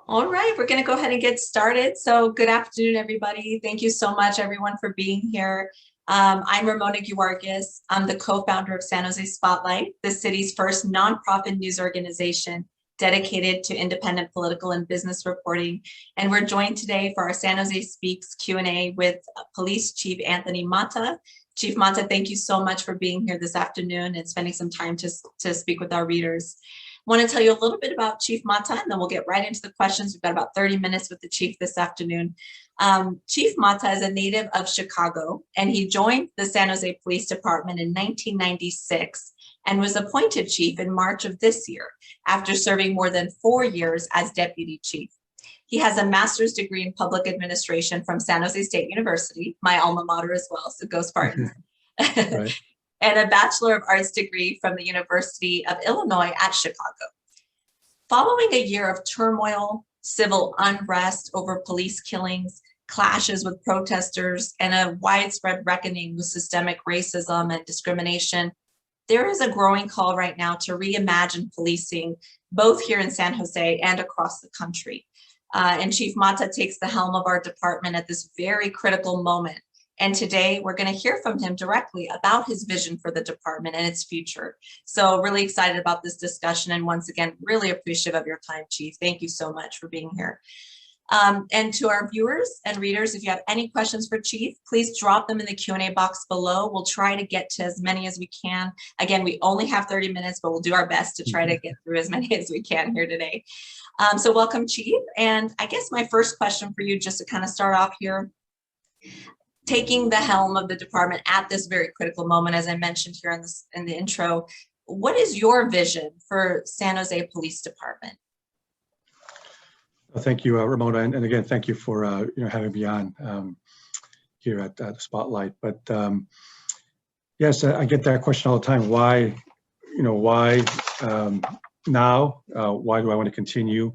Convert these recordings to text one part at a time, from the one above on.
All right, we're going to go ahead and get started. So good afternoon, everybody. Thank you so much, everyone, for being here. I'm Ramona Guargis. I'm the co-founder of San Jose Spotlight, the city's first nonprofit news organization dedicated to independent political and business reporting. And we're joined today for our San Jose Speaks Q&A with Police Chief Anthony Mata. Chief Mata, thank you so much for being here this afternoon and spending some time to speak with our readers. I want to tell you a little bit about Chief Mata, and then we'll get right into the questions. We've got about 30 minutes with the Chief this afternoon. Chief Mata is a native of Chicago, and he joined the San Jose Police Department in 1996 and was appointed chief in March of this year after serving more than 4 years as deputy chief. He has a master's degree in public administration from San Jose State University, my alma mater as well, so go Spartans. Right. And a Bachelor of Arts degree from the University of Illinois at Chicago. Following a year of turmoil, civil unrest over police killings, clashes with protesters, and a widespread reckoning with systemic racism and discrimination, there is a growing call right now to reimagine policing, both here in San Jose and across the country. And Chief Mata takes the helm of our department at this very critical moment. And today we're going to hear from him directly about his vision for the department and its future. So really excited about this discussion. And once again, really appreciative of your time, Chief. Thank you so much for being here. And to our viewers and readers, if you have any questions for Chief, please drop them in the Q&A box below. We'll try to get to as many as we can. Again, we only have 30 minutes, but we'll do our best to try to get through as many as we can here today. So welcome, Chief. And I guess my first question for you, just to kind of start off here, taking the helm of the department at this very critical moment, as I mentioned here in the intro, what is your vision for San Jose Police Department? Well, thank you, Ramona, and again, thank you for having me on here at Spotlight. But yes, I get that question all the time. Why now? Why do I want to continue?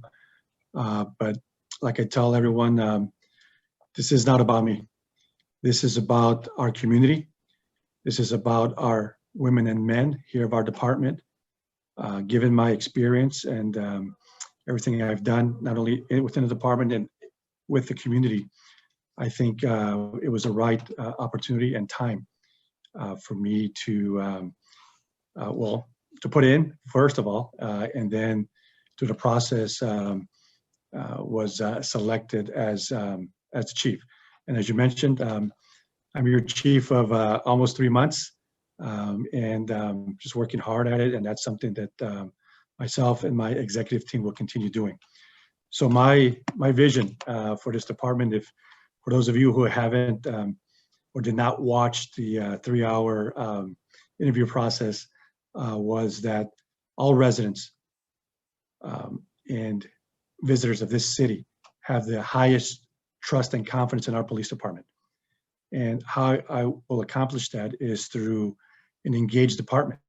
But like I tell everyone, this is not about me. This is about our community. This is about our women and men here of our department. Given my experience and everything I've done, not only within the department and with the community, I think it was the right opportunity and time for me to put in, first of all, and then through the process was selected as the chief. And as you mentioned, I'm your chief of almost 3 months, and just working hard at it. And that's something that myself and my executive team will continue doing. So my vision for this department, for those of you who haven't or did not watch the 3-hour interview process, was that all residents and visitors of this city have the highest trust and confidence in our police department. And how I will accomplish that is through an engaged department.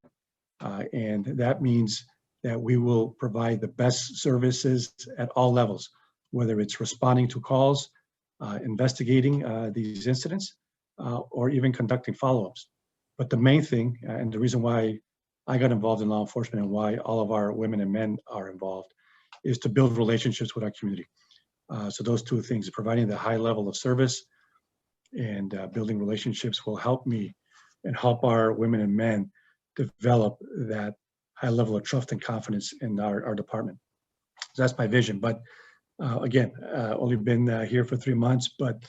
And that means that we will provide the best services at all levels, whether it's responding to calls, investigating these incidents, or even conducting follow-ups. But the main thing, and the reason why I got involved in law enforcement and why all of our women and men are involved, is to build relationships with our community. So those two things, providing the high level of service and building relationships, will help me and help our women and men develop that high level of trust and confidence in our department. So that's my vision. But again, only been here for 3 months, but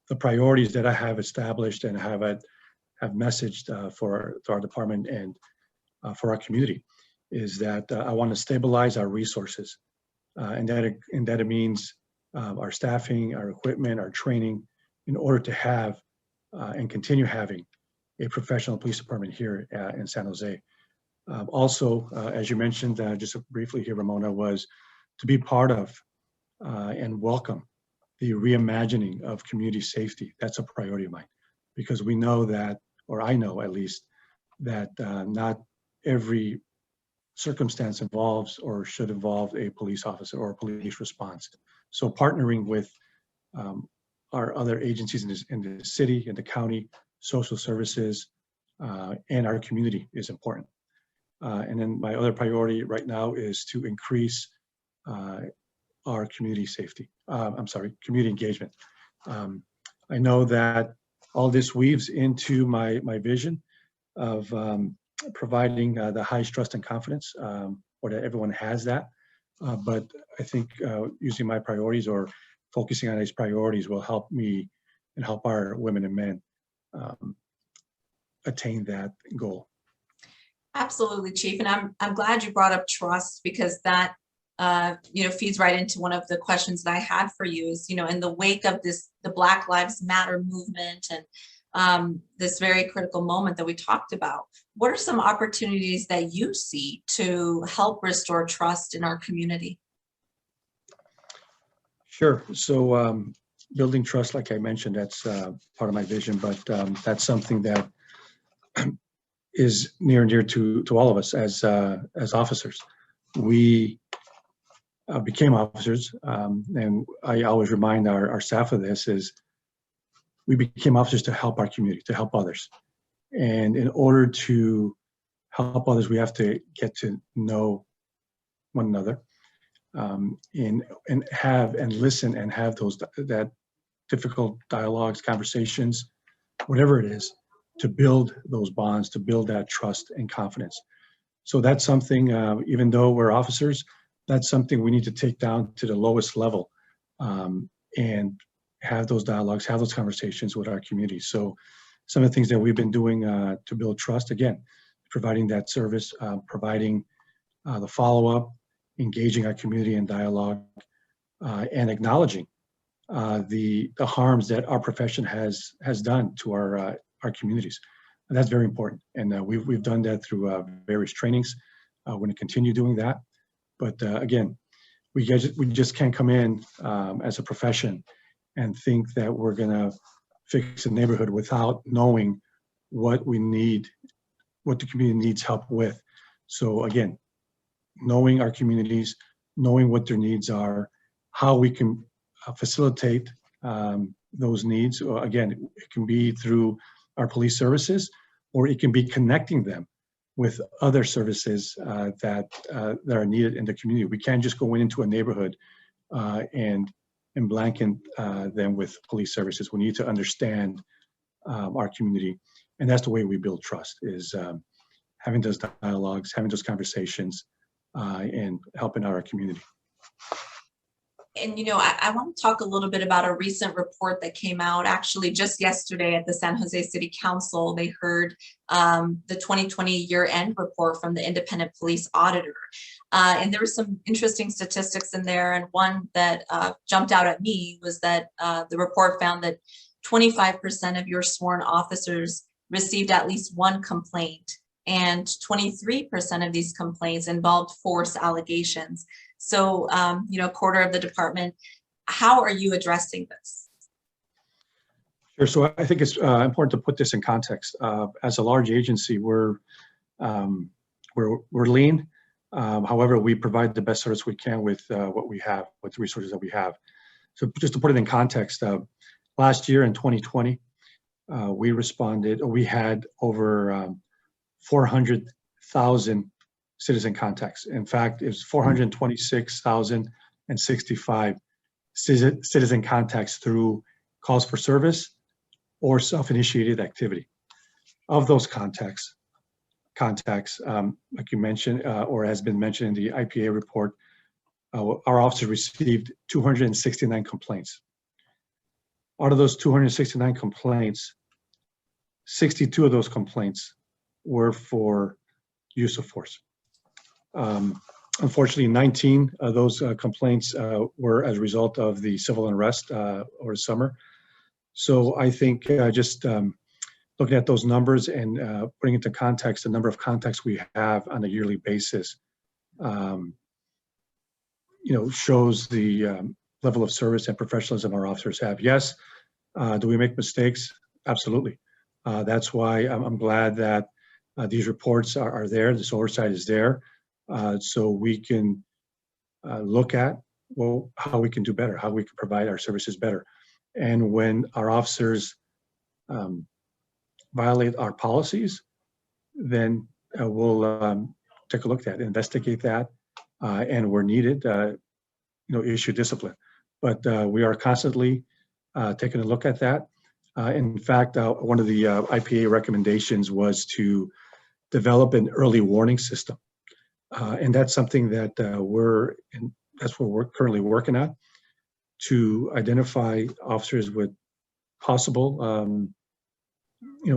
the priorities that I have established and have messaged for our department and for our community is that I want to stabilize our resources, and that it means our staffing, our equipment, our training, in order to have and continue having a professional police department here in San Jose. Also, as you mentioned, just briefly here, Ramona, was to be part of and welcome the reimagining of community safety. That's a priority of mine, because we know that, or I know at least, that not every circumstance involves or should involve a police officer or a police response. So partnering with our other agencies in the city, in the county, social services, and our community is important. And then my other priority right now is to increase our community safety. Community engagement. I know that all this weaves into my vision of providing the highest trust and confidence, or that everyone has that. But I think using my priorities or focusing on these priorities will help me and help our women and men attain that goal. Absolutely, Chief. And I'm glad you brought up trust, because that feeds right into one of the questions that I had for you is, in the wake of the Black Lives Matter movement and this very critical moment that we talked about, what are some opportunities that you see to help restore trust in our community? Sure. So building trust, like I mentioned, that's part of my vision, but that's something that is near and dear to all of us as officers. We became officers, and I always remind our staff of this, is we became officers to help our community, to help others. And in order to help others, we have to get to know one another, and have and listen and have that difficult dialogues, conversations, whatever it is, to build those bonds, to build that trust and confidence. So that's something, even though we're officers, that's something we need to take down to the lowest level, and have those dialogues, have those conversations with our community. So some of the things that we've been doing to build trust, again, providing that service, providing the follow-up, engaging our community in dialogue, and acknowledging the harms that our profession has done to our communities. And that's very important. And we've done that through various trainings. We're going to continue doing that. But again, we just can't come in as a profession and think that we're going to fix a neighborhood without knowing what we need, what the community needs help with. So again, knowing our communities, knowing what their needs are, how we can facilitate those needs. Again, it can be through our police services, or it can be connecting them with other services that are needed in the community. We can't just go into a neighborhood and blanket them with police services. We need to understand our community, and that's the way we build trust, is having those dialogues, having those conversations, and helping out our community. And, I want to talk a little bit about a recent report that came out actually just yesterday at the San Jose City Council. They heard the 2020 year-end report from the independent police auditor. And there were some interesting statistics in there. And one that jumped out at me was that the report found that 25% of your sworn officers received at least one complaint, and 23% of these complaints involved force allegations. So, quarter of the department. How are you addressing this? Sure. So I think it's important to put this in context. As a large agency, we're lean. However, we provide the best service we can with what we have, with the resources that we have. So just to put it in context, last year in 2020, we had over 400,000 citizen contacts. In fact, it was 426,065 citizen contacts through calls for service or self-initiated activity. Of those contacts, like you mentioned, or has been mentioned in the IPA report, our officers received 269 complaints. Out of those 269 complaints, 62 of those complaints were for use of force. Unfortunately, 19 of those complaints were as a result of the civil unrest over the summer. So I think just looking at those numbers and putting into context the number of contacts we have on a yearly basis, shows the level of service and professionalism our officers have. Yes, do we make mistakes? Absolutely. That's why I'm glad that these reports are there, this oversight is there, so we can look at, how we can do better, how we can provide our services better. And when our officers violate our policies, then we'll take a look at that, investigate that, and where needed, issue discipline. But we are constantly taking a look at that. In fact, one of the IPA recommendations was to develop an early warning system. And that's something that that's what we're currently working on, to identify officers with possible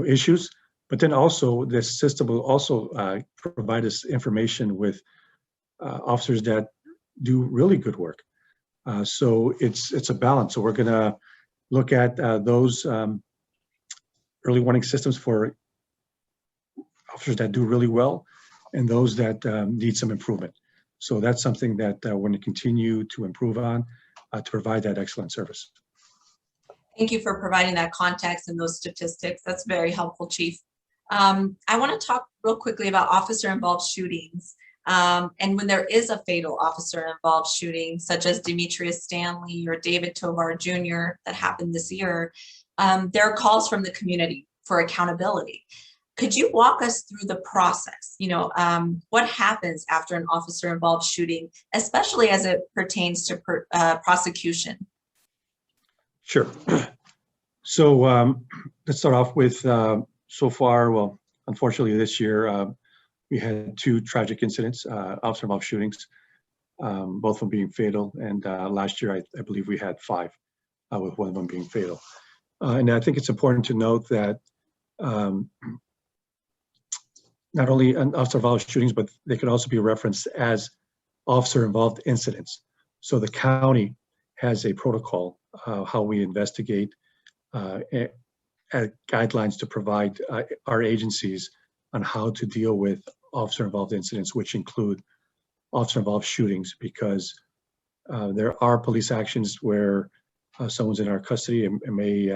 issues. But then also this system will also provide us information with officers that do really good work. So it's a balance. So we're going to look at those early warning systems for officers that do really well and those that need some improvement. So that's something that we're going to continue to improve on to provide that excellent service. Thank you for providing that context and those statistics. That's very helpful, Chief. I want to talk real quickly about officer-involved shootings. And when there is a fatal officer-involved shooting, such as Demetrius Stanley or David Tovar Jr. that happened this year, there are calls from the community for accountability. Could you walk us through the process? What happens after an officer-involved shooting, especially as it pertains to prosecution? Sure. So let's start off with so far, well, unfortunately this year, we had 2 tragic incidents, officer-involved shootings, both of them being fatal. And last year, I believe we had 5, with one of them being fatal. And I think it's important to note that not only officer-involved shootings, but they could also be referenced as officer-involved incidents. So the county has a protocol how we investigate guidelines to provide our agencies on how to deal with officer-involved incidents, which include officer-involved shootings, because there are police actions where someone's in our custody and may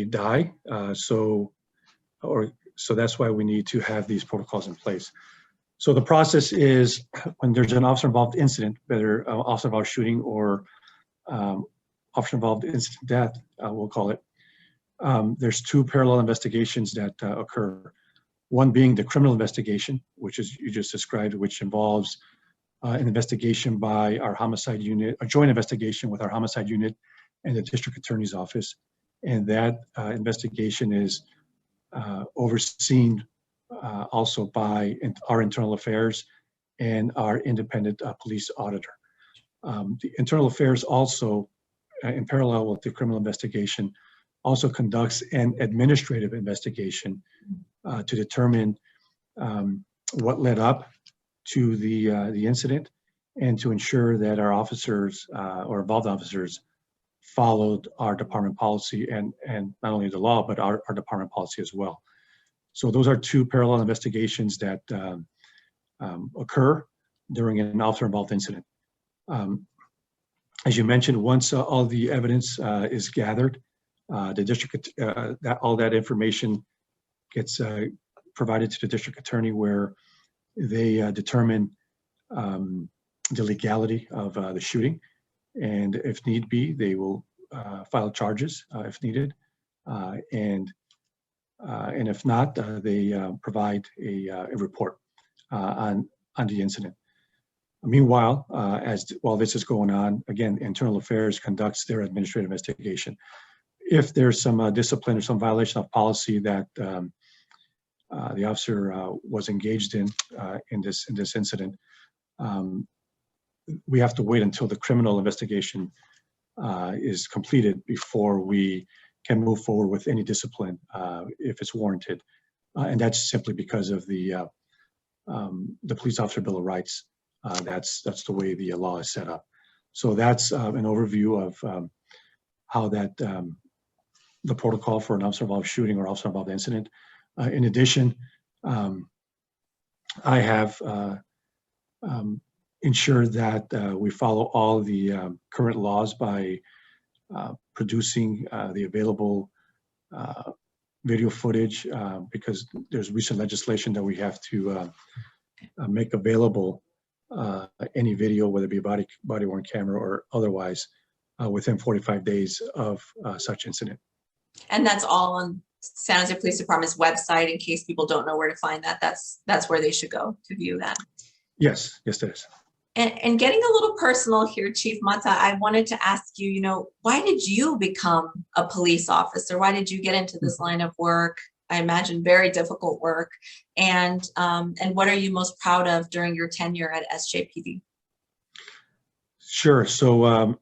die. So that's why we need to have these protocols in place. So the process is, when there's an officer-involved incident, whether officer-involved shooting or officer-involved incident death, we'll call it, there's 2 parallel investigations that occur. One being the criminal investigation, which is you just described, which involves an investigation by our homicide unit, a joint investigation with our homicide unit and the district attorney's office. And that investigation is overseen also by our internal affairs and our independent police auditor. The internal affairs also, in parallel with the criminal investigation, also conducts an administrative investigation to determine what led up to the incident, and to ensure that our officers or involved officers followed our department policy and not only the law, but our department policy as well. So those are 2 parallel investigations that occur during an officer-involved incident. As you mentioned, once all the evidence is gathered, the district, all that information gets provided to the district attorney, where they determine the legality of the shooting, and if need be, they will file charges if needed, and if not, they provide a report on the incident. Meanwhile, while this is going on, again, internal affairs conducts their administrative investigation. If there's some discipline or some violation of policy that the officer was engaged in this incident, we have to wait until the criminal investigation is completed before we can move forward with any discipline if it's warranted, and that's simply because of the Police Officer Bill of Rights. That's the way the law is set up. So that's an overview of how that the protocol for an officer-involved shooting or officer-involved incident. In addition, I have ensured that we follow all the current laws by producing the available video footage, because there's recent legislation that we have to make available any video, whether it be a body-worn camera or otherwise, within 45 days of such incident. And that's all on San Jose Police Department's website, in case people don't know where to find that. That's where they should go to view that. Yes, yes, it is. And getting a little personal here, Chief Mata, I wanted to ask you, why did you become a police officer? Why did you get into this line of work? I imagine very difficult work. And what are you most proud of during your tenure at SJPD? Sure. So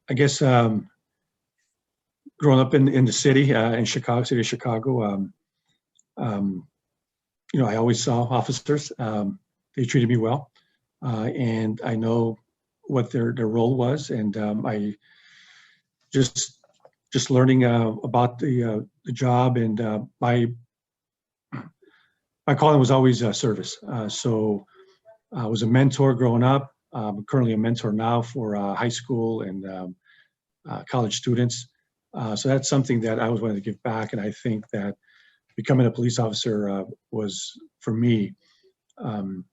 I guess growing up in the city, in Chicago, city of Chicago, um, I always saw officers. They treated me well, and I know what their role was, and I just learning about the job, and my calling was always service. So I was a mentor growing up. I'm currently a mentor now for high school and college students. So that's something that I always wanted to give back, and I think that becoming a police officer was, for me, um,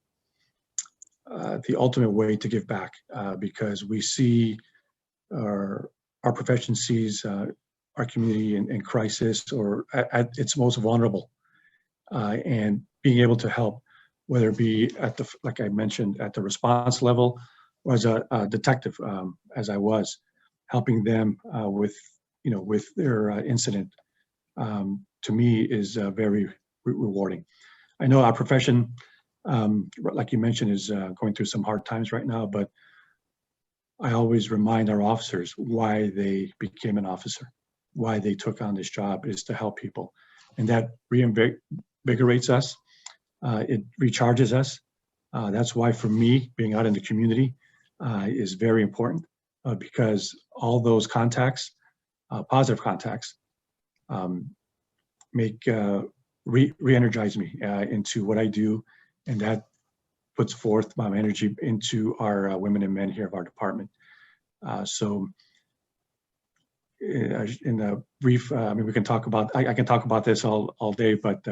the ultimate way to give back, because we see our profession sees our community in crisis or at its most vulnerable, and being able to help, whether it be at the, like I mentioned, at the response level, or as a detective, as I was, helping them with their incident, to me is very rewarding. I know our profession, like you mentioned, is going through some hard times right now, but I always remind our officers why they became an officer, why they took on this job is to help people. And that reinvigorates us. It recharges us. That's why, for me, being out in the community is very important, because all those contacts, positive contacts, um, make re-energize me into what I do, and that puts forth my energy into our women and men here of our department. So in a brief, I mean, we can talk about, I can talk about this all day, but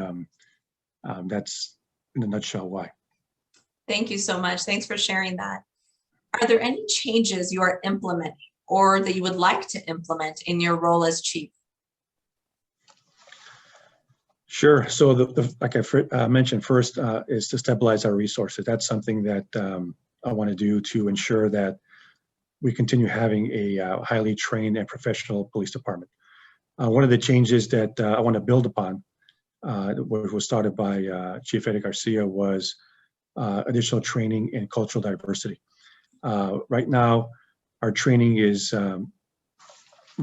that's in a nutshell why. Thank you so much. Thanks for sharing that. Are there any changes you are implementing or that you would like to implement in your role as chief? Sure. So like I mentioned first, is to stabilize our resources. That's something that I want to do to ensure that we continue having a highly trained and professional police department. One of the changes that I want to build upon, which was started by Chief Eddie Garcia, was additional training in cultural diversity. Right now, our training is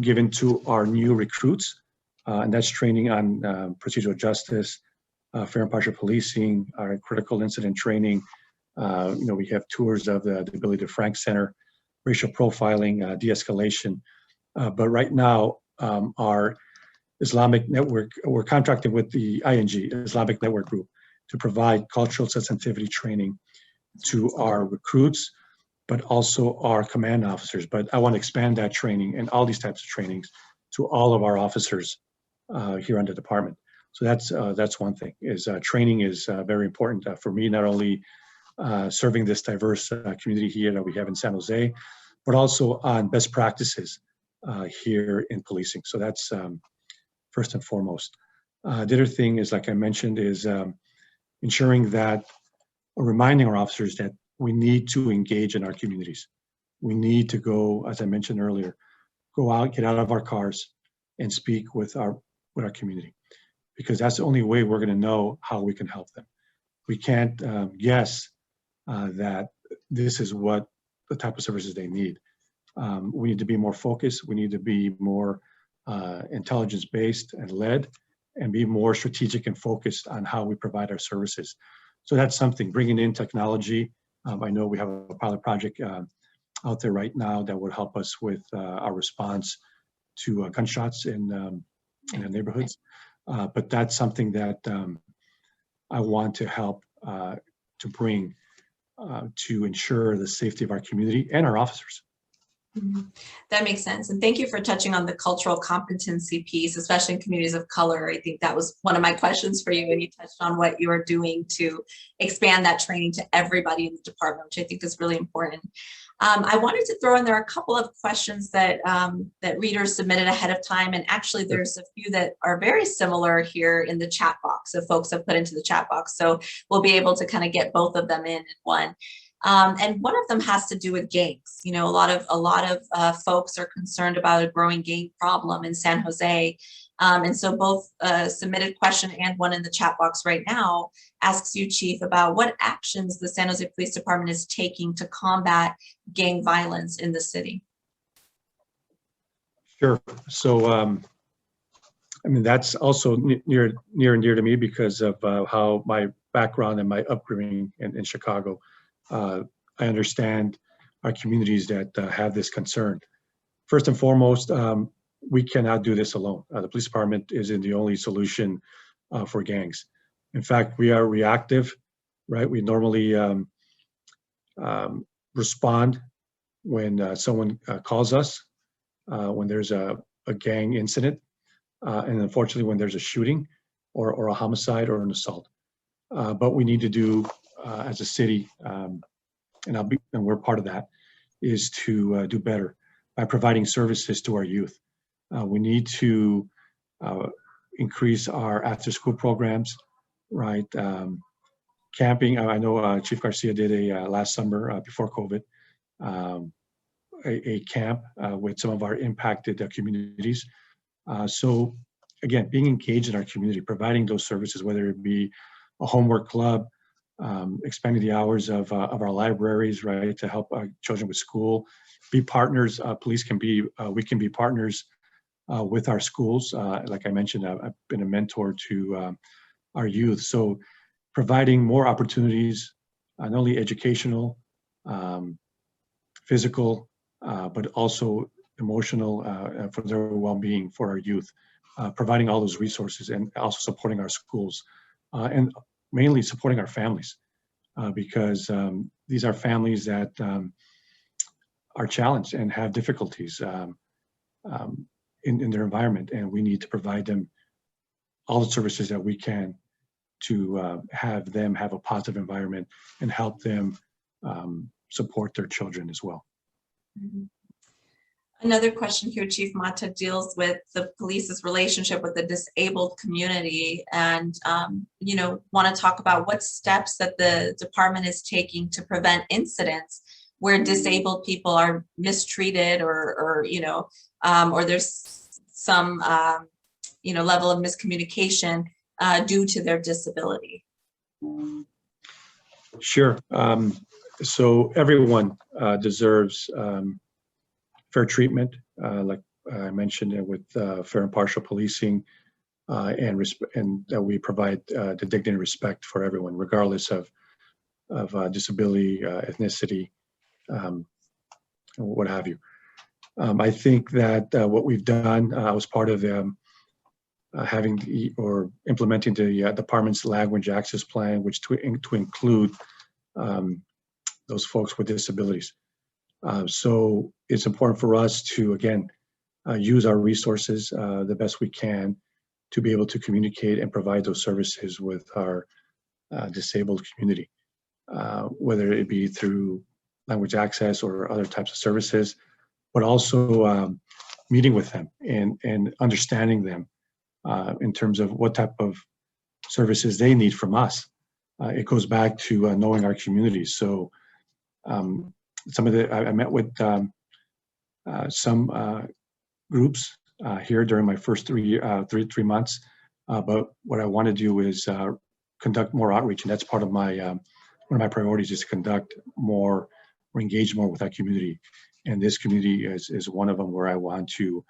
given to our new recruits, and that's training on procedural justice, fair and partial policing, our critical incident training. We have tours of the Ability to Frank Center, racial profiling, de-escalation. But right now, our Islamic network, we're contracting with the ING, Islamic Network Group, to provide cultural sensitivity training to our recruits, but also our command officers. But I want to expand that training and all these types of trainings to all of our officers here on the department. So that's one thing, is training is very important for me, not only serving this diverse community here that we have in San Jose, but also on best practices here in policing. So that's first and foremost. The other thing is, like I mentioned, is ensuring that, or reminding our officers that we need to engage in our communities. We need to go, as I mentioned earlier, go out, get out of our cars, and speak with our community, because that's the only way we're going to know how we can help them. We can't guess that this is what the type of services they need. We need to be more focused. We need to be more intelligence-based and led, and be more strategic and focused on how we provide our services. So that's something, bringing in technology. I know we have a pilot project out there right now that would help us with our response to gunshots in the neighborhoods. But that's something that I want to help to bring to ensure the safety of our community and our officers. Mhm. That makes sense. And thank you for touching on the cultural competency piece, especially in communities of color. I think that was one of my questions for you, and you touched on what you are doing to expand that training to everybody in the department, which I think is really important. I wanted to throw in there a couple of questions that that readers submitted ahead of time, and actually there's a few that are very similar here in the chat box that folks have put into the chat box. So we'll be able to kind of get both of them in one. And one of them has to do with gangs. You know, a lot of folks are concerned about a growing gang problem in San Jose. And so both a submitted question and one in the chat box right now asks you, Chief, about what actions the San Jose Police Department is taking to combat gang violence in the city. Sure. So, I mean, that's also near and dear to me because of how my background and my upbringing in Chicago. I understand our communities that have this concern. First and foremost, we cannot do this alone. The police department isn't the only solution for gangs. In fact, we are reactive, right? We normally respond when someone calls us, when there's a gang incident, and unfortunately when there's a shooting or a homicide or an assault. But we need to do as a city, and we're part of that, is to do better by providing services to our youth. We need to increase our after-school programs, right? Camping. I know Chief Garcia did a last summer before COVID, a camp with some of our impacted communities. So again, being engaged in our community, providing those services, whether it be a homework club, expanding the hours of our libraries, right, to help children with school, be partners. Police can be, we can be partners with our schools. Like I mentioned, I've been a mentor to our youth. So providing more opportunities, not only educational, physical, but also emotional for their well-being for our youth, providing all those resources and also supporting our schools and mainly supporting our families because these are families that are challenged and have difficulties in their environment, and we need to provide them all the services that we can to have them have a positive environment and help them support their children as well. Mm-hmm. Another question here, Chief Mata, deals with the police's relationship with the disabled community, and you know, want to talk about what steps that the department is taking to prevent incidents where disabled people are mistreated or you know, or there's some you know, level of miscommunication due to their disability. Sure. So everyone deserves fair treatment, like I mentioned, with fair and partial policing, and that we provide the dignity and respect for everyone, regardless of disability, ethnicity, what have you. I think that what we've done, I was part of having or implementing the department's language access plan, which to include those folks with disabilities. So it's important for us to, again, use our resources the best we can to be able to communicate and provide those services with our disabled community, whether it be through language access or other types of services, but also meeting with them and understanding them in terms of what type of services they need from us. It goes back to knowing our communities. So some of the, I met with some groups here during my first three months, but what I want to do is conduct more outreach, and that's part of my one of my priorities is to conduct more or engage more with that community. And this community is one of them where I want to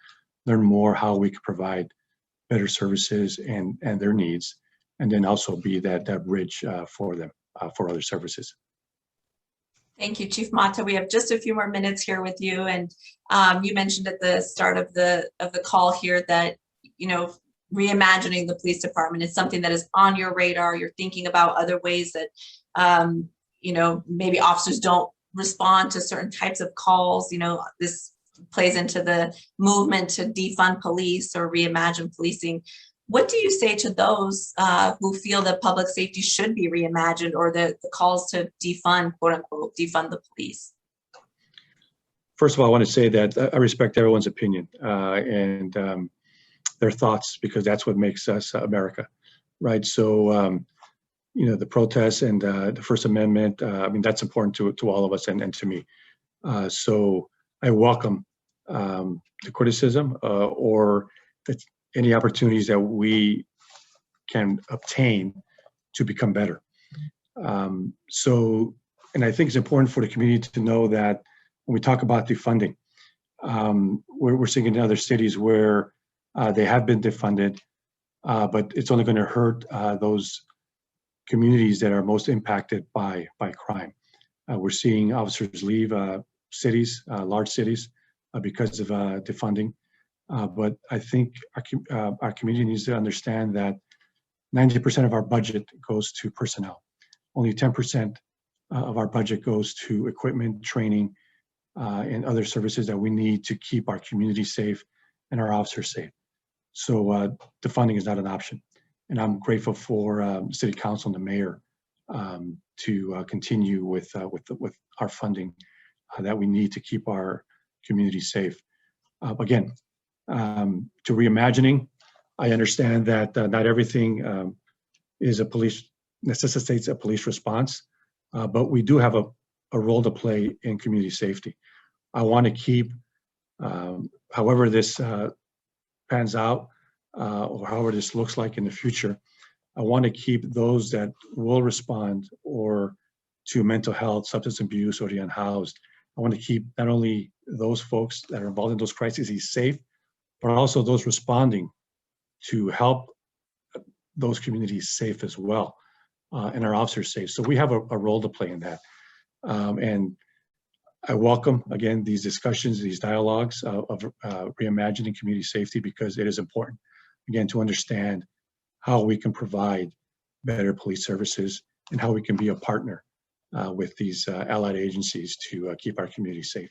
learn more how we could provide better services and their needs, and then also be that bridge for them for other services. Thank you, Chief Mata. We have just a few more minutes here with you, and you mentioned at the start of the call here that, you know, reimagining the police department is something that is on your radar. You're thinking about other ways that you know, maybe officers don't respond to certain types of calls. You know, this plays into the movement to defund police or reimagine policing. What do you say to those who feel that public safety should be reimagined, or the calls to defund, quote unquote, defund the police? First of all, I want to say that I respect everyone's opinion and their thoughts, because that's what makes us America, right? So, the protests and the First Amendment, I mean, that's important to all of us and to me. So I welcome the criticism or any opportunities that we can obtain to become better. And I think it's important for the community to know that when we talk about defunding, we're seeing in other cities where they have been defunded, but it's only going to hurt those communities that are most impacted by crime. We're seeing officers leave cities, large cities, because of defunding. But I think our community needs to understand that 90% of our budget goes to personnel. Only 10% of our budget goes to equipment, training, and other services that we need to keep our community safe and our officers safe. So defunding is not an option. And I'm grateful for City Council and the Mayor to continue with our funding that we need to keep our community safe. Again, to reimagining, I understand that not everything necessitates a police response, but we do have a role to play in community safety. I want to keep, however this pans out, or however this looks like in the future, I want to keep those that will respond or to mental health, substance abuse, or the unhoused. I want to keep not only those folks that are involved in those crises safe, but also those responding to help those communities safe as well, and our officers safe. So we have a role to play in that. And I welcome, again, these discussions, these dialogues of reimagining community safety, because it is important, again, to understand how we can provide better police services and how we can be a partner with these allied agencies to keep our community safe.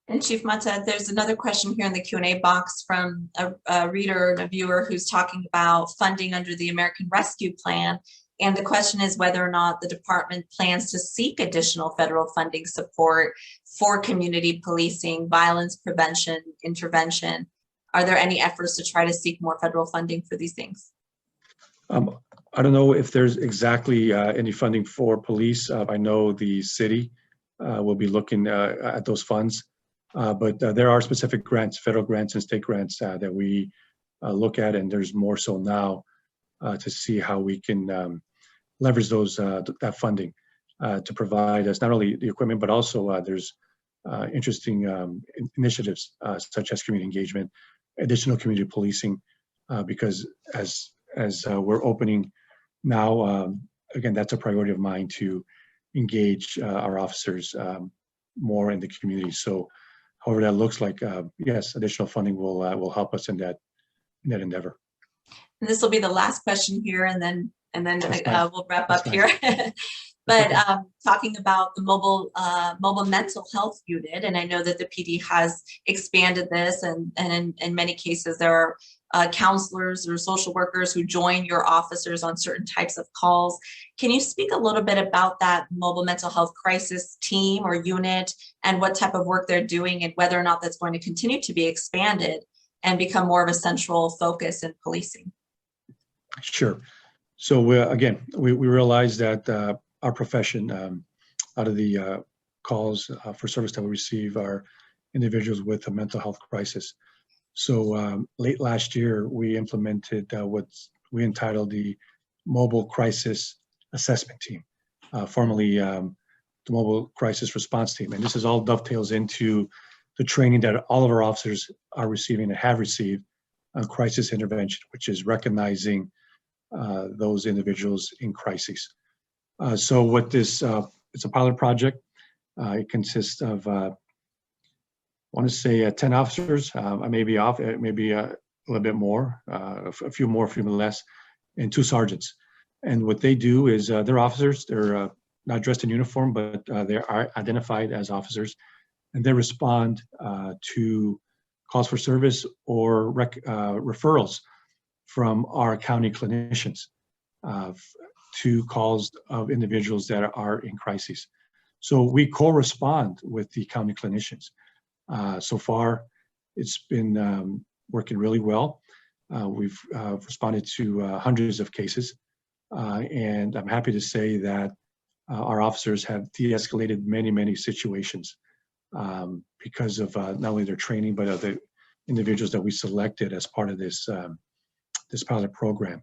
And Chief Mata, there's another question here in the Q&A box from a reader and a viewer who's talking about funding under the American Rescue Plan. And the question is whether or not the department plans to seek additional federal funding support for community policing, violence prevention, intervention. Are there any efforts to try to seek more federal funding for these things? I don't know if there's exactly any funding for police. I know the city will be looking at those funds, but there are specific grants, federal grants and state grants that we look at, and there's more so now to see how we can leverage that funding to provide us not only the equipment, but also there's interesting initiatives such as community engagement, additional community policing, because as we're opening now, again, that's a priority of mine to engage our officers more in the community. So however that looks like, yes, additional funding will help us in that endeavor. And this will be the last question here, and then we'll wrap up here. But talking about the mobile mental health unit, and I know that the PD has expanded this, and in many cases there are counselors or social workers who join your officers on certain types of calls. Can you speak a little bit about that mobile mental health crisis team or unit, and what type of work they're doing, and whether or not that's going to continue to be expanded and become more of a central focus in policing? Sure. So we realize that our profession, out of the calls for service that we receive, are individuals with a mental health crisis. So late last year, we implemented what we entitled the Mobile Crisis Assessment Team, formerly the Mobile Crisis Response Team. And this is all dovetails into the training that all of our officers are receiving and have received on crisis intervention, which is recognizing those individuals in crises. So what this, it's a pilot project. It consists of, I want to say 10 officers. I may be off, maybe a little bit more, a few more, a few less, and 2 sergeants. And what they do is they're officers. They're not dressed in uniform, but they are identified as officers. and they respond to calls for service or referrals from our county clinicians to calls of individuals that are in crises. So we co-respond with the county clinicians. So far, it's been working really well. We've responded to hundreds of cases, and I'm happy to say that our officers have de-escalated many situations because of not only their training, but of the individuals that we selected as part of this, this pilot program.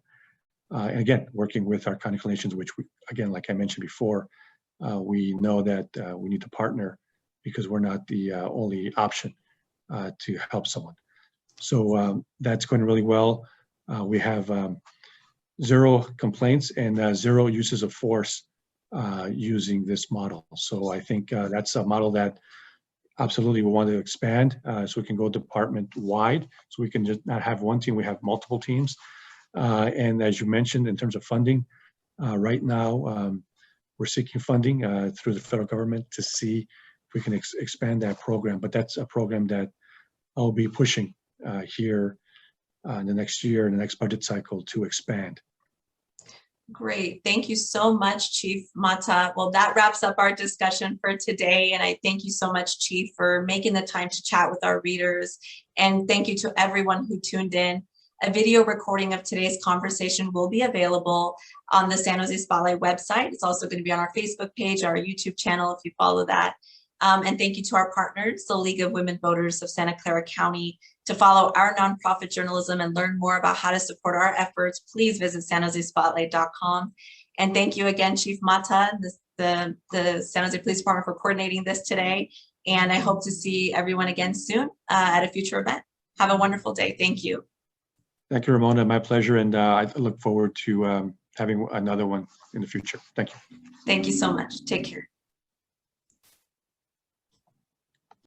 And again, working with our county clinicians, which we, again, like I mentioned before, we know that we need to partner because we're not the only option to help someone. So that's going really well. We have 0 complaints and 0 uses of force using this model. So I think that's a model that absolutely we want to expand so we can go department wide. So we can just not have one team, we have multiple teams. And as you mentioned, in terms of funding, right now we're seeking funding through the federal government to see if we can expand that program. But that's a program that I'll be pushing here in the next year, in the next budget cycle, to expand. Great. Thank you so much, Chief Mata. Well, that wraps up our discussion for today. And I thank you so much, Chief, for making the time to chat with our readers. And thank you to everyone who tuned in. A video recording of today's conversation will be available on the San Jose Spotlight website. It's also going to be on our Facebook page, our YouTube channel, if you follow that. And thank you to our partners, the League of Women Voters of Santa Clara County. To follow our nonprofit journalism and learn more about how to support our efforts, please visit sanjosespotlight.com. And thank you again, Chief Mata, the San Jose Police Department, for coordinating this today. And I hope to see everyone again soon at a future event. Have a wonderful day. Thank you. Thank you, Ramona. My pleasure. And I look forward to having another one in the future. Thank you. Thank you so much. Take care.